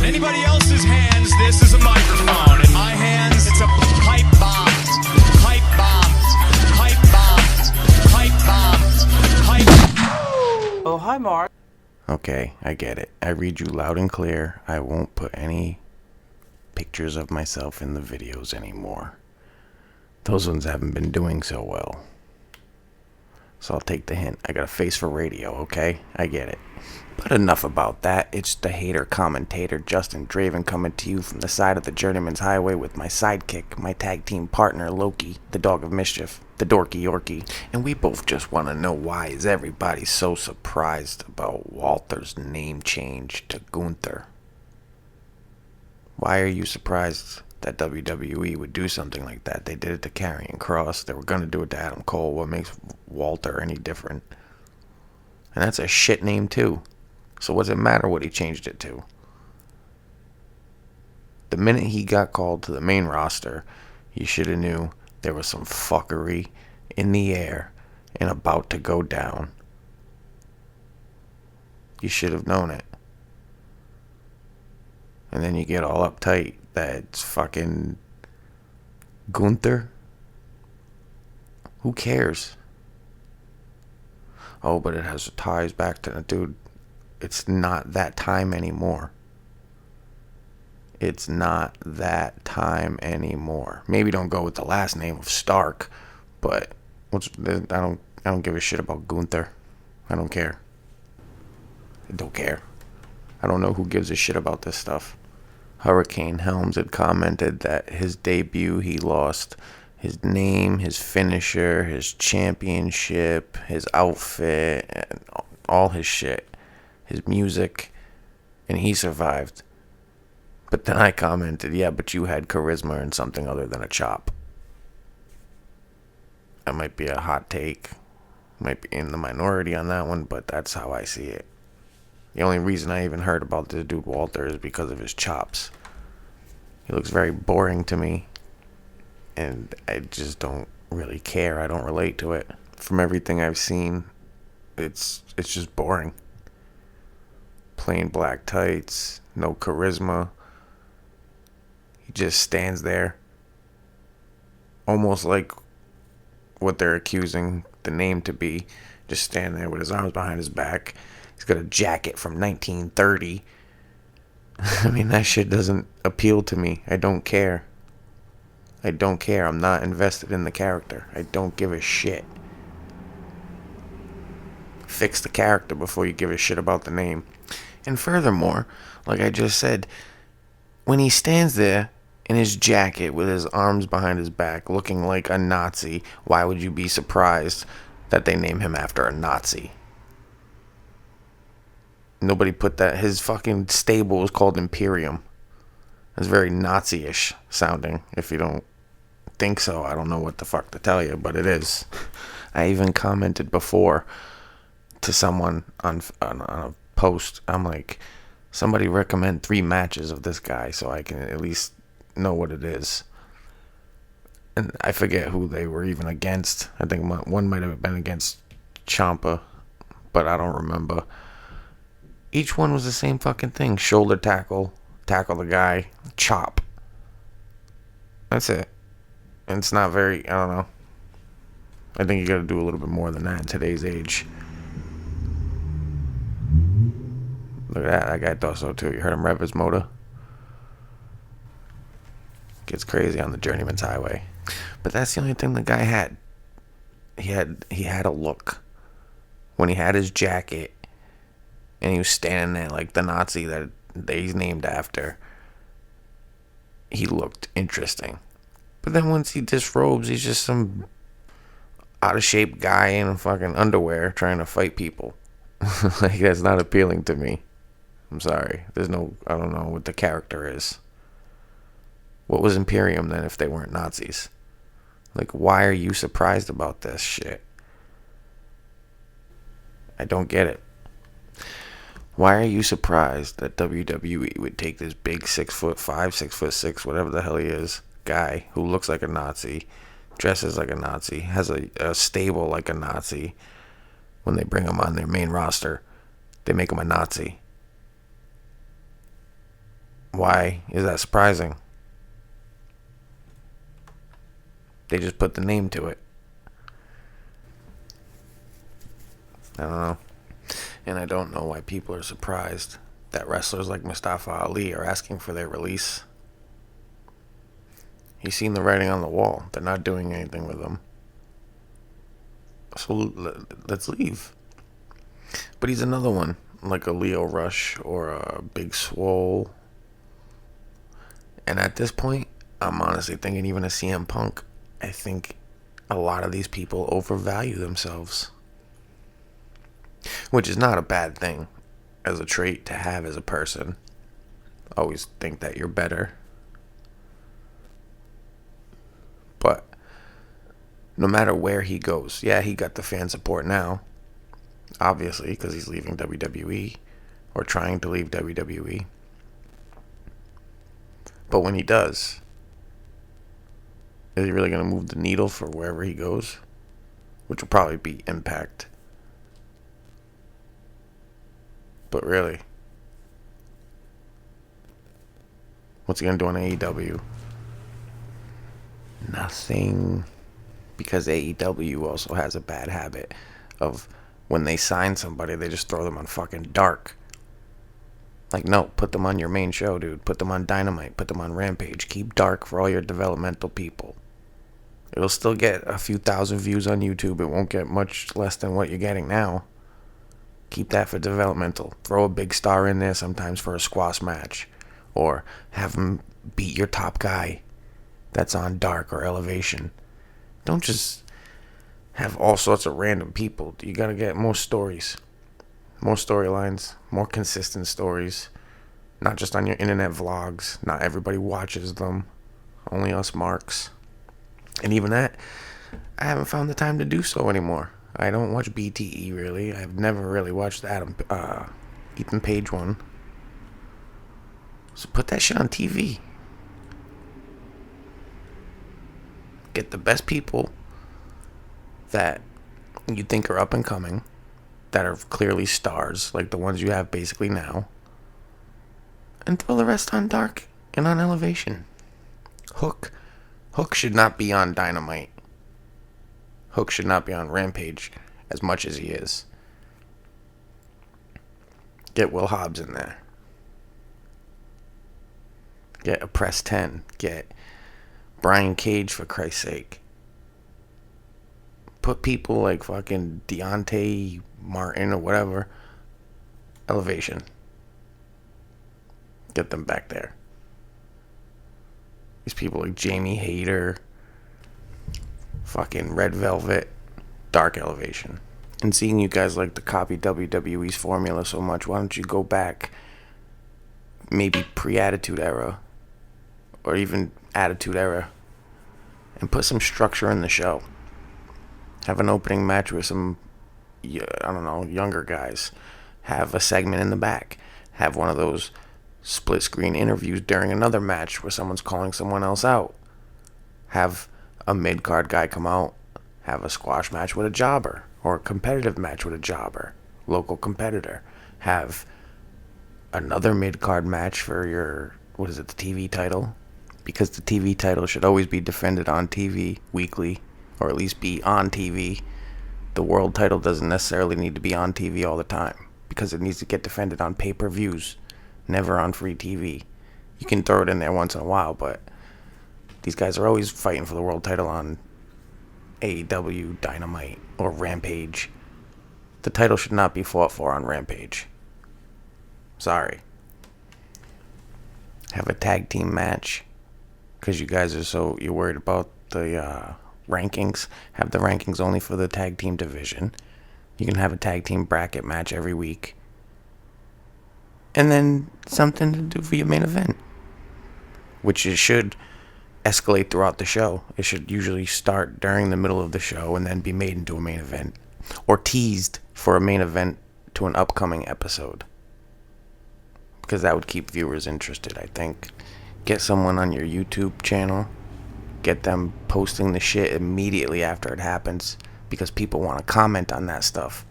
Anybody else's hands, this is a microphone. In my hands, it's a pipe bomb. Pipe bombs. Pipe bombs. Pipe bombs. Pipe. Oh, hi, Mark. Okay, I get it. I read you loud and clear. I won't put any pictures of myself in the videos anymore. Those ones haven't been doing so well. So I'll take the hint. I got a face for radio, okay? I get it. But enough about that. It's the hater commentator Justin Draven coming to you from the side of the Journeyman's Highway with my sidekick, my tag team partner Loki, the dog of mischief, the dorky Yorkie. And we both just want to know, why is everybody so surprised about Walter's name change to Gunther? Why are you surprised that WWE would do something like that? They did it to Karrion Kross. They were going to do it to Adam Cole. What makes Walter any different? And that's a shit name too. So what does it matter what he changed it to? The minute he got called to the main roster, you should have knew there was some fuckery in the air and about to go down. You should have known it. And then you get all uptight that it's fucking Gunther. Who cares? Oh, but it has ties back to... Dude, it's not that time anymore. It's not that time anymore. Maybe don't go with the last name of Stark, but I don't give a shit about Gunther. I don't care. I don't care. I don't know who gives a shit about this stuff. Hurricane Helms had commented that his debut, he lost his name, his finisher, his championship, his outfit, and all his shit, his music, and he survived. But then I commented, yeah, but you had charisma and something other than a chop. That might be a hot take. Might be in the minority on that one, but that's how I see it. The only reason I even heard about this dude Walter is because of his chops. He looks very boring to me, and I just don't really care. I don't relate to it. From everything I've seen, it's just boring. Plain black tights, no charisma. He just stands there, almost like what they're accusing the name to be, just standing there with his arms behind his back. He's got a jacket from 1930. I mean, that shit doesn't appeal to me. I don't care. I don't care. I'm not invested in the character. I don't give a shit. Fix the character before you give a shit about the name. And furthermore, like I just said, when he stands there in his jacket with his arms behind his back looking like a Nazi, why would you be surprised that they name him after a Nazi? Nobody put that. His fucking stable is called Imperium. It's very Nazi-ish sounding. If you don't think so, I don't know what the fuck to tell you, but it is. I even commented before to someone on a post. I'm like, somebody recommend 3 matches of this guy so I can at least know what it is. And I forget who they were even against. I think one might have been against Ciampa, but I don't remember. Each one was the same fucking thing. Shoulder tackle, tackle the guy, chop. That's it. And it's not very, I don't know. I think you gotta do a little bit more than that in today's age. Look at that. That guy thought so too. You heard him rev his motor? Gets crazy on the Journeyman's Highway. But that's the only thing the guy had. He had a look. When he had his jacket and he was standing there like the Nazi that he's named after, he looked interesting. But then once he disrobes, he's just some out of shape guy in fucking underwear trying to fight people. Like, that's not appealing to me. I'm sorry. I don't know what the character is. What was Imperium then if they weren't Nazis? Like, why are you surprised about this shit? I don't get it. Why are you surprised that WWE would take this big 6'5", 6'6", whatever the hell he is, guy who looks like a Nazi, dresses like a Nazi, has a stable like a Nazi? When they bring him on their main roster, they make him a Nazi. Why is that surprising? They just put the name to it. I don't know. And I don't know why people are surprised that wrestlers like Mustafa Ali are asking for their release. He's seen the writing on the wall. They're not doing anything with him. So let's leave. But he's another one, like a Leo Rush or a Big Swole. And at this point, I'm honestly thinking even a CM Punk. I think a lot of these people overvalue themselves. Which is not a bad thing as a trait to have as a person. Always think that you're better. But no matter where he goes, yeah, he got the fan support now. Obviously, because he's leaving WWE or trying to leave WWE. But when he does, is he really going to move the needle for wherever he goes? Which will probably be Impact. But really, what's he going to do on AEW? Nothing. Because AEW also has a bad habit of when they sign somebody, they just throw them on fucking Dark. Like, no, put them on your main show, dude. Put them on Dynamite. Put them on Rampage. Keep Dark for all your developmental people. It'll still get a few thousand views on YouTube. It won't get much less than what you're getting now. Keep that for developmental. Throw a big star in there sometimes for a squash match. Or have him beat your top guy that's on Dark or Elevation. Don't just have all sorts of random people. You gotta get more stories. More storylines. More consistent stories. Not just on your internet vlogs. Not everybody watches them. Only us marks. And even that, I haven't found the time to do so anymore. I don't watch BTE really. I've never really watched the Ethan Page one. So put that shit on TV. Get the best people that you think are up and coming, that are clearly stars, like the ones you have basically now, and throw the rest on Dark and on Elevation. Hook should not be on Dynamite. Hook should not be on Rampage as much as he is. Get Will Hobbs in there. Get a Press 10. Get Brian Cage, for Christ's sake. Put people like fucking Deontay Martin or whatever. Elevation. Get them back there. These people like Jamie Hayter, fucking Red Velvet, Dark Elevation. And seeing you guys like to copy WWE's formula so much, why don't you go back, maybe pre-Attitude Era, or even Attitude Era, and put some structure in the show. Have an opening match with some, I don't know, younger guys. Have a segment in the back. Have one of those split screen interviews during another match where someone's calling someone else out. Have a mid-card guy come out. Have a squash match with a jobber, or a competitive match with a jobber, local competitor. Have another mid-card match for your, the TV title? Because the TV title should always be defended on TV weekly, or at least be on TV. The world title doesn't necessarily need to be on TV all the time, because it needs to get defended on pay-per-views, never on free TV. You can throw it in there once in a while, but these guys are always fighting for the world title on AEW, Dynamite, or Rampage. The title should not be fought for on Rampage. Sorry. Have a tag team match, because you guys are you're worried about the rankings. Have the rankings only for the tag team division. You can have a tag team bracket match every week. And then something to do for your main event, which it should escalate throughout the show. It should usually start during the middle of the show and then be made into a main event, or teased for a main event to an upcoming episode, because that would keep viewers interested, I think. Get someone on your YouTube channel, get them posting the shit immediately after it happens, because people want to comment on that stuff.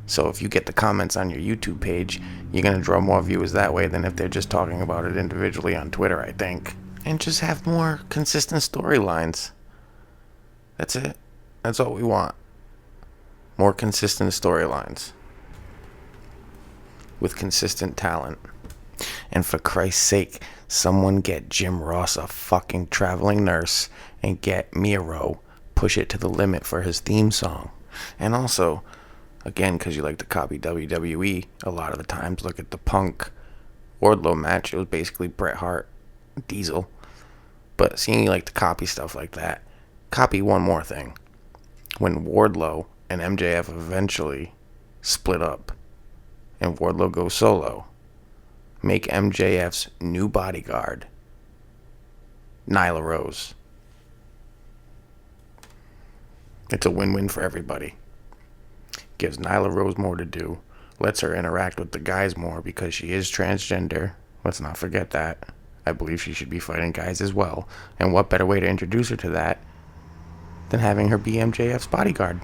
So if you get the comments on your YouTube page, you're going to draw more viewers that way than if they're just talking about it individually on Twitter, I think. And just have more consistent storylines. That's it. That's all we want. More consistent storylines. With consistent talent. And for Christ's sake, someone get Jim Ross a fucking traveling nurse and get Miro push it to the limit for his theme song. And also, again, because you like to copy WWE a lot of the times, look at the Punk Wardlow match. It was basically Bret Hart, Diesel. But seeing you like to copy stuff like that, copy one more thing. When Wardlow and MJF eventually split up and Wardlow goes solo, make MJF's new bodyguard Nyla Rose. It's a win-win for everybody. Gives Nyla Rose more to do. Lets her interact with the guys more because she is transgender. Let's not forget that. I believe she should be fighting guys as well. And what better way to introduce her to that than having her be MJF's bodyguard?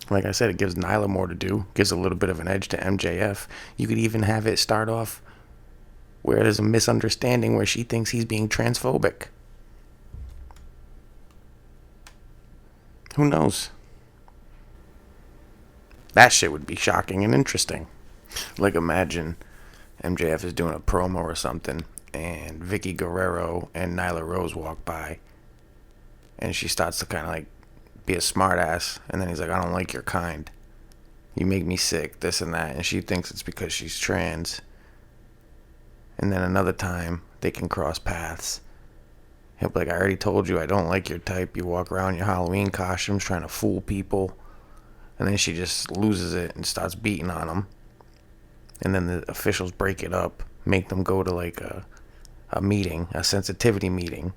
Like I said, it gives Nyla more to do. Gives a little bit of an edge to MJF. You could even have it start off where there's a misunderstanding where she thinks he's being transphobic. Who knows? That shit would be shocking and interesting. Like, imagine MJF is doing a promo or something, and Vicky Guerrero and Nyla Rose walk by, and she starts to kind of like be a smartass, and then he's like, I don't like your kind. You make me sick, this and that. And she thinks it's because she's trans. And then another time, they can cross paths. He'll be like, I already told you I don't like your type. You walk around in your Halloween costumes trying to fool people. And then she just loses it and starts beating on him. And then the officials break it up, make them go to like a meeting, a sensitivity meeting.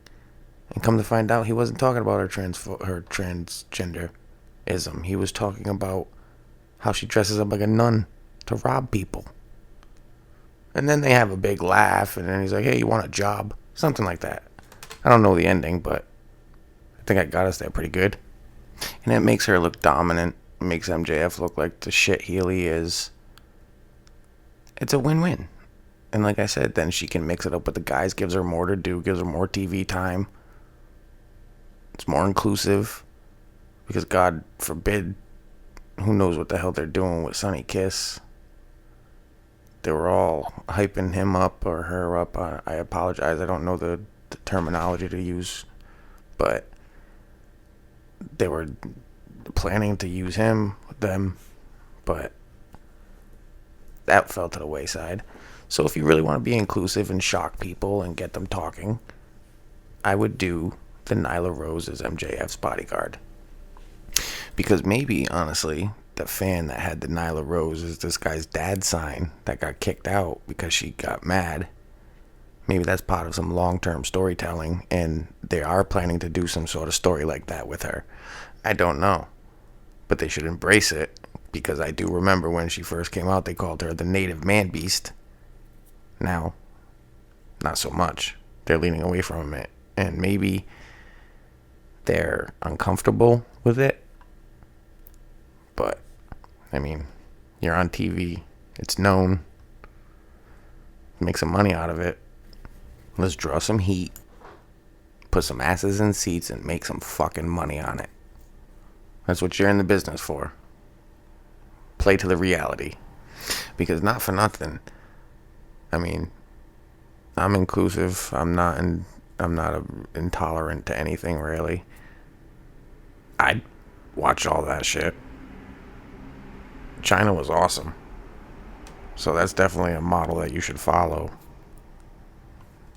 And come to find out, he wasn't talking about her transgenderism. He was talking about how she dresses up like a nun to rob people. And then they have a big laugh, and then he's like, hey, you want a job? Something like that. I don't know the ending, but I think I got us there pretty good. And it makes her look dominant. It makes MJF look like the shit heel he is. It's a win-win. And like I said, then she can mix it up with the guys, gives her more to do, gives her more TV time. It's more inclusive. Because God forbid, who knows what the hell they're doing with Sonny Kiss. They were all hyping him up or her up. I apologize. I don't know the terminology to use. But they were planning to use them. But that fell to the wayside. So if you really want to be inclusive and shock people and get them talking, I would do the Nyla Rose as MJF's bodyguard. Because maybe, honestly, the fan that had the Nyla Rose is this guy's dad sign that got kicked out because she got mad. Maybe that's part of some long-term storytelling, and they are planning to do some sort of story like that with her. I don't know. But they should embrace it, because I do remember when she first came out, they called her the native man beast. Now, not so much. They're leaning away from it, and maybe they're uncomfortable with it. But, I mean, you're on TV. It's known. Make some money out of it. Let's draw some heat. Put some asses in seats and make some fucking money on it. That's what you're in the business for. Play to the reality. Because not for nothing. I mean, I'm inclusive. I'm not intolerant to anything, really. I'd watch all that shit. China was awesome. So that's definitely a model that you should follow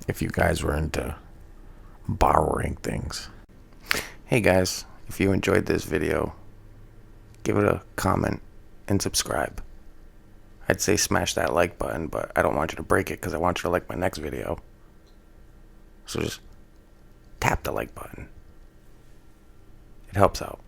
if you guys were into borrowing things. Hey guys, if you enjoyed this video, give it a comment and subscribe. I'd say smash that like button, but I don't want you to break it because I want you to like my next video. So just tap the like button. It helps out.